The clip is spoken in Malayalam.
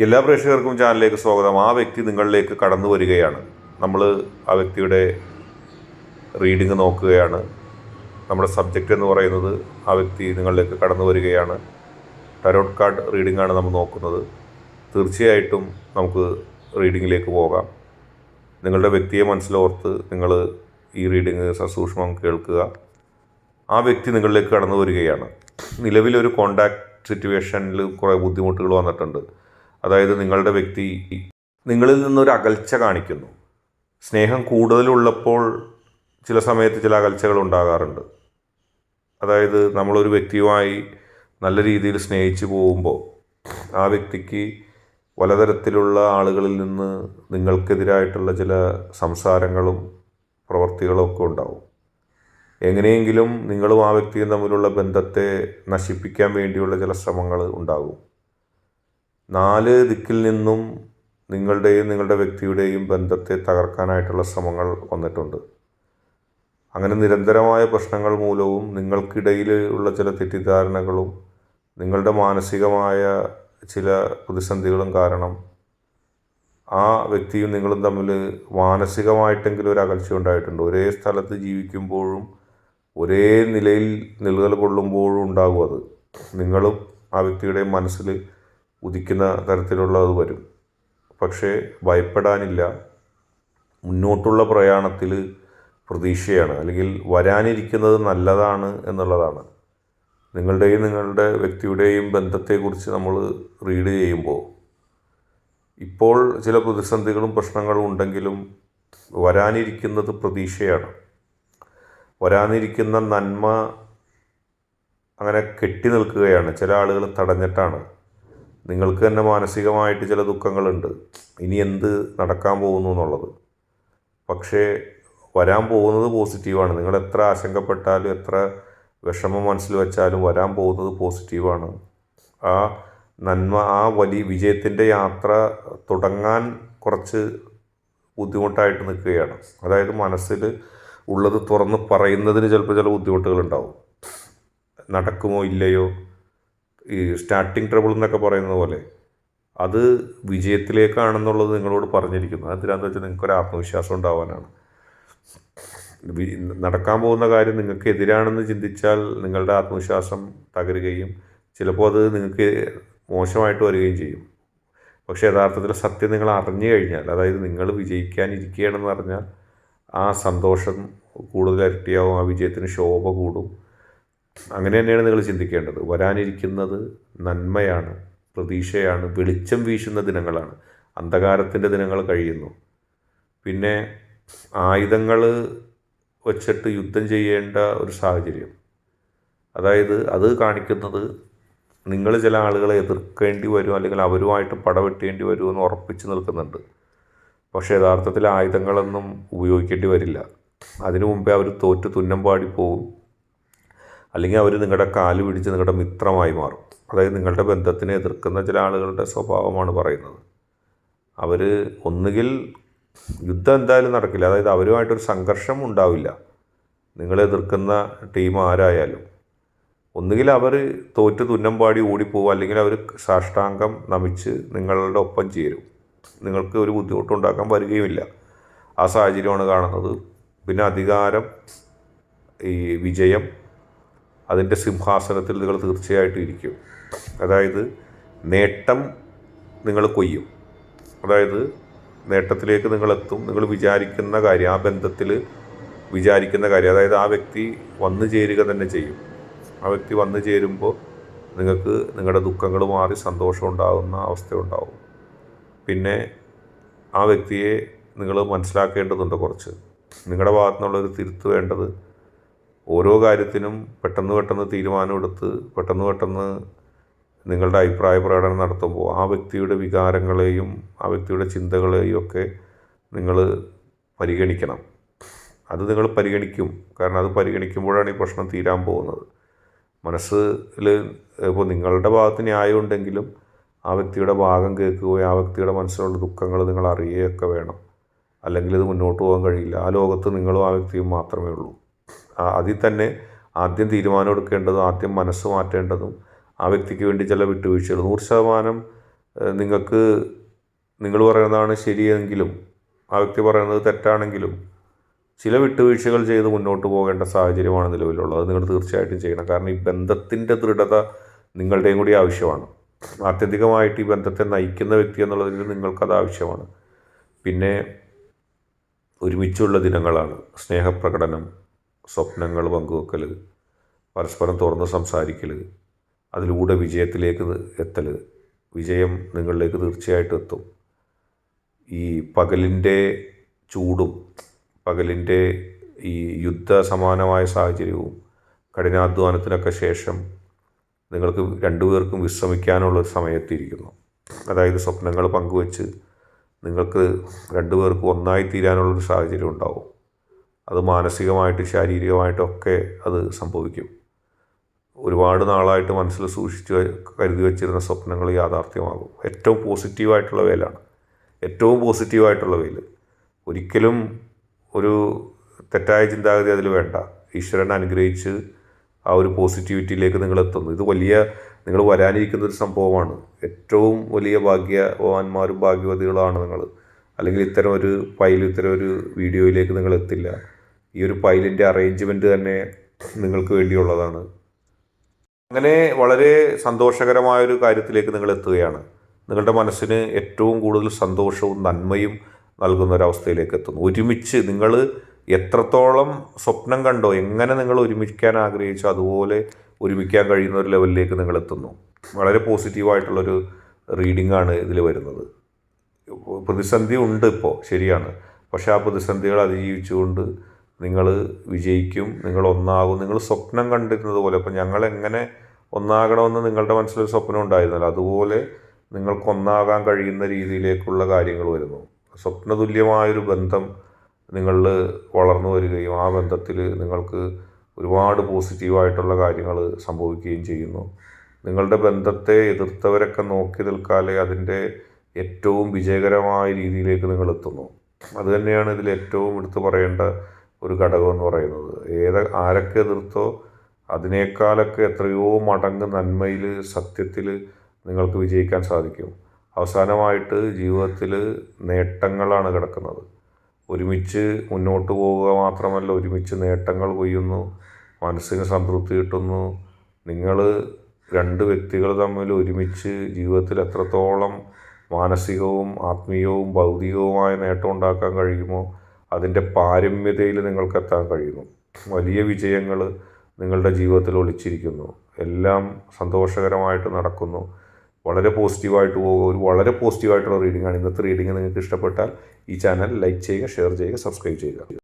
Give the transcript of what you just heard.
എല്ലാ പ്രേക്ഷകർക്കും ചാനലിലേക്ക് സ്വാഗതം. ആ വ്യക്തി നിങ്ങളിലേക്ക് കടന്നു വരികയാണ്. നമ്മൾ ആ വ്യക്തിയുടെ റീഡിങ് നോക്കുകയാണ്. നമ്മുടെ സബ്ജക്റ്റ് എന്ന് പറയുന്നത് ആ വ്യക്തി നിങ്ങളിലേക്ക് കടന്നു വരികയാണ്. ടാരോട്ട് കാർഡ് റീഡിംഗ് ആണ് നമ്മൾ നോക്കുന്നത്. തീർച്ചയായിട്ടും നമുക്ക് റീഡിങ്ങിലേക്ക് പോകാം. നിങ്ങളുടെ വ്യക്തിയെ മനസ്സിലോർത്ത് നിങ്ങൾ ഈ റീഡിങ് സസൂക്ഷ്മം കേൾക്കുക. ആ വ്യക്തി നിങ്ങളിലേക്ക് കടന്നു വരികയാണ്. നിലവിലൊരു കോണ്ടാക്ട് സിറ്റുവേഷനിൽ കുറേ ബുദ്ധിമുട്ടുകൾ വന്നിട്ടുണ്ട്. അതായത് നിങ്ങളുടെ വ്യക്തി നിങ്ങളിൽ നിന്നൊരു അകൽച്ച കാണിക്കുന്നു. സ്നേഹം കൂടുതലുള്ളപ്പോൾ ചില സമയത്ത് ചില അകൽച്ചകൾ ഉണ്ടാകാറുണ്ട്. അതായത് നമ്മളൊരു വ്യക്തിയുമായി നല്ല രീതിയിൽ സ്നേഹിച്ചു പോകുമ്പോൾ ആ വ്യക്തിക്ക് പലതരത്തിലുള്ള ആളുകളിൽ നിന്ന് നിങ്ങൾക്കെതിരായിട്ടുള്ള ചില സംസാരങ്ങളും പ്രവർത്തികളും ഒക്കെ ഉണ്ടാവും. എങ്ങനെയെങ്കിലും നിങ്ങളും ആ വ്യക്തിയും തമ്മിലുള്ള ബന്ധത്തെ നശിപ്പിക്കാൻ വേണ്ടിയുള്ള ചില ശ്രമങ്ങൾ ഉണ്ടാകും. 4 ദിക്കിൽ നിന്നും നിങ്ങളുടെയും നിങ്ങളുടെ വ്യക്തിയുടെയും ബന്ധത്തെ തകർക്കാനായിട്ടുള്ള ശ്രമങ്ങൾ വന്നിട്ടുണ്ട്. അങ്ങനെ നിരന്തരമായ പ്രശ്നങ്ങൾ മൂലവും നിങ്ങൾക്കിടയിൽ ഉള്ള ചില തെറ്റിദ്ധാരണകളും നിങ്ങളുടെ മാനസികമായ ചില പ്രതിസന്ധികളും കാരണം ആ വ്യക്തിയും നിങ്ങളും തമ്മിൽ മാനസികമായിട്ടെങ്കിലും ഒരു അകൽച്ച ഉണ്ടായിട്ടുണ്ട്. ഒരേ സ്ഥലത്ത് ജീവിക്കുമ്പോഴും ഒരേ നിലയിൽ നിഴൽ കൊള്ളുമ്പോഴും ഉണ്ടാകും അത്. നിങ്ങളും ആ വ്യക്തിയുടെ മനസ്സിൽ ഉദിക്കുന്ന തരത്തിലുള്ളത് വരും. പക്ഷേ ഭയപ്പെടാനില്ല. മുന്നോട്ടുള്ള പ്രയാണത്തിൽ പ്രതീക്ഷയാണ്, അല്ലെങ്കിൽ വരാനിരിക്കുന്നത് നല്ലതാണ് എന്നുള്ളതാണ്. നിങ്ങളുടെയും നിങ്ങളുടെ വ്യക്തിയുടെയും ബന്ധത്തെക്കുറിച്ച് നമ്മൾ റീഡ് ചെയ്യുമ്പോൾ ഇപ്പോൾ ചില പ്രതിസന്ധികളും പ്രശ്നങ്ങളും ഉണ്ടെങ്കിലും വരാനിരിക്കുന്നത് പ്രതീക്ഷയാണ്. വരാനിരിക്കുന്ന നന്മ അങ്ങനെ കെട്ടി നിൽക്കുകയാണ്. ചില ആളുകൾ തടഞ്ഞിട്ടാണ്. നിങ്ങൾക്ക് തന്നെ മാനസികമായിട്ട് ചില ദുഃഖങ്ങളുണ്ട്, ഇനി എന്ത് നടക്കാൻ പോകുന്നു എന്നുള്ളത്. പക്ഷേ വരാൻ പോകുന്നത് പോസിറ്റീവാണ്. നിങ്ങൾ എത്ര ആശങ്കപ്പെട്ടാലും എത്ര വിഷമം മനസ്സിൽ വെച്ചാലും വരാൻ പോകുന്നത് പോസിറ്റീവാണ്. ആ നന്മ, ആ വലിയ വിജയത്തിൻ്റെ യാത്ര തുടങ്ങാൻ കുറച്ച് ബുദ്ധിമുട്ടായിട്ട് നിൽക്കുകയാണ്. അതായത് മനസ്സിൽ ഉള്ളത് തുറന്ന് പറയുന്നതിന് ചിലപ്പോൾ ചില ബുദ്ധിമുട്ടുകളുണ്ടാവും. നടക്കുമോ ഇല്ലയോ, ഈ സ്റ്റാർട്ടിങ് ട്രബിൾ എന്നൊക്കെ പറയുന്നത് പോലെ അത് വിജയത്തിലേക്കാണെന്നുള്ളത് നിങ്ങളോട് പറഞ്ഞിരിക്കുന്നു. അതെന്തിനാന്ന് വെച്ചാൽ നിങ്ങൾക്കൊരു ആത്മവിശ്വാസം ഉണ്ടാവാനാണ്. നടക്കാൻ പോകുന്ന കാര്യം നിങ്ങൾക്ക് എതിരാണെന്ന് ചിന്തിച്ചാൽ നിങ്ങളുടെ ആത്മവിശ്വാസം തകരുകയും ചിലപ്പോൾ അത് നിങ്ങൾക്ക് മോശമായിട്ട് വരികയും ചെയ്യും. പക്ഷേ യഥാർത്ഥത്തിൽ സത്യം നിങ്ങൾ അറിഞ്ഞു കഴിഞ്ഞാൽ, അതായത് നിങ്ങൾ വിജയിക്കാനിരിക്കുകയാണെന്ന് പറഞ്ഞാൽ ആ സന്തോഷം കൂടുതൽ ഇരട്ടിയാവും, ആ വിജയത്തിന് ശോഭ കൂടും. അങ്ങനെ തന്നെയാണ് നിങ്ങൾ ചിന്തിക്കേണ്ടത്. വരാനിരിക്കുന്നത് നന്മയാണ്, പ്രതീക്ഷയാണ്, വെളിച്ചം വീശുന്ന ദിനങ്ങളാണ്. അന്ധകാരത്തിൻ്റെ ദിനങ്ങൾ കഴിയുന്നു. പിന്നെ ആയുധങ്ങൾ വച്ചിട്ട് യുദ്ധം ചെയ്യേണ്ട ഒരു സാഹചര്യം, അതായത് അത് കാണിക്കുന്നത് നിങ്ങൾ ചില ആളുകളെ എതിർക്കേണ്ടി വരും, അല്ലെങ്കിൽ അവരുമായിട്ട് പടവെട്ടേണ്ടി വരുമെന്ന് ഉറപ്പിച്ച് നിൽക്കുന്നുണ്ട്. പക്ഷേ യഥാർത്ഥത്തിൽ ആയുധങ്ങളൊന്നും ഉപയോഗിക്കേണ്ടി വരില്ല. അതിനു മുമ്പേ അവർ തോറ്റ് തുന്നം പാടിപ്പോവും, അല്ലെങ്കിൽ അവർ നിങ്ങളുടെ കാല് പിടിച്ച് നിങ്ങളുടെ മിത്രമായി മാറും. അതായത് നിങ്ങളുടെ ബന്ധത്തിനെ എതിർക്കുന്ന ചില ആളുകളുടെ സ്വഭാവമാണ് പറയുന്നത്. അവർ ഒന്നുകിൽ യുദ്ധം എന്തായാലും നടക്കില്ല, അതായത് അവരുമായിട്ടൊരു സംഘർഷം ഉണ്ടാവില്ല. നിങ്ങളെ എതിർക്കുന്ന ടീം ആരായാലും ഒന്നുകിൽ അവർ തോറ്റ് തുന്നം പാടി ഓടിപ്പോവും, അല്ലെങ്കിൽ അവർ സാഷ്ടാംഗം നമിച്ച് നിങ്ങളുടെ ഒപ്പം ചേരും. നിങ്ങൾക്ക് ഒരു ബുദ്ധിമുട്ടുണ്ടാക്കാൻ വരികയുമില്ല. ആ സാഹചര്യമാണ് കാണുന്നത്. പിന്നെ അധികാരം, ഈ വിജയം, അതിൻ്റെ സിംഹാസനത്തിൽ നിങ്ങൾ തീർച്ചയായിട്ടും ഇരിക്കും. അതായത് നേട്ടം നിങ്ങൾ കൊയ്യും. അതായത് നേട്ടത്തിലേക്ക് നിങ്ങളെത്തും. നിങ്ങൾ വിചാരിക്കുന്ന കാര്യം, ആ ബന്ധത്തിൽ വിചാരിക്കുന്ന കാര്യം, അതായത് ആ വ്യക്തി വന്നു ചേരുക തന്നെ ചെയ്യും. ആ വ്യക്തി വന്നു ചേരുമ്പോൾ നിങ്ങൾക്ക് നിങ്ങളുടെ ദുഃഖങ്ങൾ മാറി സന്തോഷം ഉണ്ടാകുന്ന അവസ്ഥയുണ്ടാവും. പിന്നെ ആ വ്യക്തിയെ നിങ്ങൾ മനസ്സിലാക്കേണ്ടതുണ്ട്. കുറച്ച് നിങ്ങളുടെ ഭാഗത്തു നിന്നുള്ളൊരു തിരുത്ത് വേണ്ടത്. ഓരോ കാര്യത്തിനും പെട്ടെന്ന് തീരുമാനമെടുത്ത് പെട്ടെന്ന് നിങ്ങളുടെ അഭിപ്രായ പ്രകടനം നടത്തുമ്പോൾ ആ വ്യക്തിയുടെ വികാരങ്ങളെയും ആ വ്യക്തിയുടെ ചിന്തകളെയും ഒക്കെ നിങ്ങൾ പരിഗണിക്കണം. അത് നിങ്ങൾ പരിഗണിക്കും. കാരണം അത് പരിഗണിക്കുമ്പോഴാണ് ഈ പ്രശ്നം തീരാൻ പോകുന്നത്. മനസ്സിൽ ഇപ്പോൾ നിങ്ങളുടെ ഭാഗത്ത് ന്യായം ഉണ്ടെങ്കിലും ആ വ്യക്തിയുടെ ഭാഗം കേൾക്കുകയോ ആ വ്യക്തിയുടെ മനസ്സിലുള്ള ദുഃഖങ്ങൾ നിങ്ങൾ അറിയുകയൊക്കെ വേണം. അല്ലെങ്കിൽ ഇത് മുന്നോട്ട് പോകാൻ കഴിയില്ല. ആ ലോകത്ത് നിങ്ങളും ആ വ്യക്തിയും മാത്രമേ ഉള്ളൂ. അതിൽ തന്നെ ആദ്യം തീരുമാനം എടുക്കേണ്ടതും ആദ്യം മനസ്സ് മാറ്റേണ്ടതും ആ വ്യക്തിക്ക് വേണ്ടി ചില വിട്ടുവീഴ്ചകൾ 100% നിങ്ങൾക്ക് നിങ്ങൾ പറയുന്നതാണ് ശരിയെങ്കിലും ആ വ്യക്തി പറയുന്നത് തെറ്റാണെങ്കിലും ചില വിട്ടുവീഴ്ചകൾ ചെയ്ത് മുന്നോട്ട് പോകേണ്ട സാഹചര്യമാണ് നിലവിലുള്ളത്. അത് നിങ്ങൾ തീർച്ചയായിട്ടും ചെയ്യണം. കാരണം ഈ ബന്ധത്തിൻ്റെ ദൃഢത നിങ്ങളുടെയും കൂടി ആവശ്യമാണ്. ആത്യന്തികമായിട്ട് ഈ ബന്ധത്തെ നയിക്കുന്ന വ്യക്തി എന്നുള്ളതിൽ നിങ്ങൾക്കത് ആവശ്യമാണ്. പിന്നെ ഒരുമിച്ചുള്ള ദിനങ്ങളാണ്, സ്നേഹപ്രകടനം, സ്വപ്നങ്ങൾ പങ്കുവെക്കൽ, പരസ്പരം തുറന്ന് സംസാരിക്കൽ, അതിലൂടെ വിജയത്തിലേക്ക് എത്തൽ. വിജയം നിങ്ങളിലേക്ക് തീർച്ചയായിട്ടും എത്തും. ഈ പകലിൻ്റെ ചൂടും പകലിൻ്റെ ഈ യുദ്ധസമാനമായ സാഹചര്യവും കഠിനാധ്വാനത്തിനൊക്കെ ശേഷം നിങ്ങൾക്ക് രണ്ടുപേർക്കും വിശ്രമിക്കാനുള്ള സമയത്തിരിക്കുന്നു. അതായത് സ്വപ്നങ്ങൾ പങ്കുവെച്ച് നിങ്ങൾക്ക് രണ്ടുപേർക്കും ഒന്നായി തീരാനുള്ളൊരു സാഹചര്യം ഉണ്ടാവും. അത് മാനസികമായിട്ട് ശാരീരികമായിട്ടൊക്കെ അത് സംഭവിക്കും. ഒരുപാട് നാളായിട്ട് മനസ്സിൽ സൂക്ഷിച്ച് കരുതി വച്ചിരുന്ന സ്വപ്നങ്ങൾ യാഥാർത്ഥ്യമാകും. ഏറ്റവും പോസിറ്റീവായിട്ടുള്ള വേലാണ്, ഏറ്റവും പോസിറ്റീവായിട്ടുള്ള വേൽ. ഒരിക്കലും ഒരു തെറ്റായ ചിന്താഗതി അതിൽ വേണ്ട. ഈശ്വരൻ അനുഗ്രഹിച്ച് ആ ഒരു പോസിറ്റിവിറ്റിയിലേക്ക് നിങ്ങൾ എത്തുന്നു. ഇത് വലിയ നിങ്ങൾ വരാനിരിക്കുന്നൊരു സംഭവമാണ്. ഏറ്റവും വലിയ ഭാഗ്യവാന്മാരും ഭാഗ്യവതികളാണ് നിങ്ങൾ. അല്ലെങ്കിൽ ഇത്തരം ഒരു ഇത്തരം ഒരു വീഡിയോയിലേക്ക് നിങ്ങൾ എത്തില്ല. ഈ ഒരു ഫയലിൻ്റെ അറേഞ്ച്മെൻറ്റ് തന്നെ നിങ്ങൾക്ക് വേണ്ടിയുള്ളതാണ്. അങ്ങനെ വളരെ സന്തോഷകരമായൊരു കാര്യത്തിലേക്ക് നിങ്ങൾ എത്തുകയാണ്. നിങ്ങളുടെ മനസ്സിന് ഏറ്റവും കൂടുതൽ സന്തോഷവും നന്മയും നൽകുന്ന ഒരവസ്ഥയിലേക്ക് എത്തുന്നു. ഒരുമിച്ച് നിങ്ങൾ എത്രത്തോളം സ്വപ്നം കണ്ടോ, എങ്ങനെ നിങ്ങൾ ഒരുമിക്കാൻ ആഗ്രഹിച്ചോ അതുപോലെ ഒരുമിക്കാൻ കഴിയുന്ന ഒരു ലെവലിലേക്ക് നിങ്ങൾ എത്തുന്നു. വളരെ പോസിറ്റീവായിട്ടുള്ളൊരു റീഡിംഗ് ആണ് ഇതിൽ വരുന്നത്. പ്രതിസന്ധി ഉണ്ട് ഇപ്പോൾ, ശരിയാണ്. പക്ഷേ ആ പ്രതിസന്ധികൾ അതിജീവിച്ചുകൊണ്ട് നിങ്ങൾ വിജയിക്കും, നിങ്ങൾ ഒന്നാകും. നിങ്ങൾ സ്വപ്നം കണ്ടിരുന്നത് പോലെ, അപ്പോൾ ഞങ്ങളെങ്ങനെ ഒന്നാകണമെന്ന് നിങ്ങളുടെ മനസ്സിലൊരു സ്വപ്നം ഉണ്ടായിരുന്നല്ലോ, അതുപോലെ നിങ്ങൾക്ക് ഒന്നാകാൻ കഴിയുന്ന രീതിയിലേക്കുള്ള കാര്യങ്ങൾ വരുന്നു. സ്വപ്നതുല്യമായൊരു ബന്ധം നിങ്ങളിൽ വളർന്നു വരികയും ആ ബന്ധത്തിൽ നിങ്ങൾക്ക് ഒരുപാട് പോസിറ്റീവായിട്ടുള്ള കാര്യങ്ങൾ സംഭവിക്കുകയും ചെയ്യുന്നു. നിങ്ങളുടെ ബന്ധത്തെ എതിർത്തവരൊക്കെ നോക്കി നിൽക്കാതെ അതിൻ്റെ ഏറ്റവും വിജയകരമായ രീതിയിലേക്ക് നിങ്ങൾ എത്തുന്നു. അതുതന്നെയാണ് ഇതിൽ ഏറ്റവും എടുത്തു പറയേണ്ട ഒരു ഘടകം എന്ന് പറയുന്നത്. ആരൊക്കെ എതിർത്തോ അതിനേക്കാളൊക്കെ എത്രയോ മടങ്ങ് നന്മയിൽ, സത്യത്തിൽ നിങ്ങൾക്ക് വിജയിക്കാൻ സാധിക്കും. അവസാനമായിട്ട് ജീവിതത്തിൽ നേട്ടങ്ങളാണ് കിടക്കുന്നത്. ഒരുമിച്ച് മുന്നോട്ട് പോവുക മാത്രമല്ല, ഒരുമിച്ച് നേട്ടങ്ങൾ കൊയ്യുന്നു, മനസ്സിന് സംതൃപ്തി കിട്ടുന്നു. നിങ്ങൾ രണ്ട് വ്യക്തികൾ തമ്മിൽ ഒരുമിച്ച് ജീവിതത്തിൽ എത്രത്തോളം മാനസികവും ആത്മീയവും ഭൗതികവുമായ നേട്ടം ഉണ്ടാക്കാൻ കഴിയുമോ അതിൻ്റെ പാരമ്യതയിൽ നിങ്ങൾക്ക് എത്താൻ കഴിയുന്നു. വലിയ വിജയങ്ങൾ നിങ്ങളുടെ ജീവിതത്തിൽ ഒളിച്ചിരിക്കുന്നു. എല്ലാം സന്തോഷകരമായിട്ട് നടക്കുന്നു. വളരെ പോസിറ്റീവായിട്ട് പോകുക. ഒരു വളരെ പോസിറ്റീവായിട്ടുള്ള റീഡിംഗ് ആണ് ഇന്നത്തെ റീഡിംഗ്. നിങ്ങൾക്ക് ഇഷ്ടപ്പെട്ടാൽ ഈ ചാനൽ ലൈക്ക് ചെയ്യുക, ഷെയർ ചെയ്യുക, സബ്സ്ക്രൈബ് ചെയ്യുക.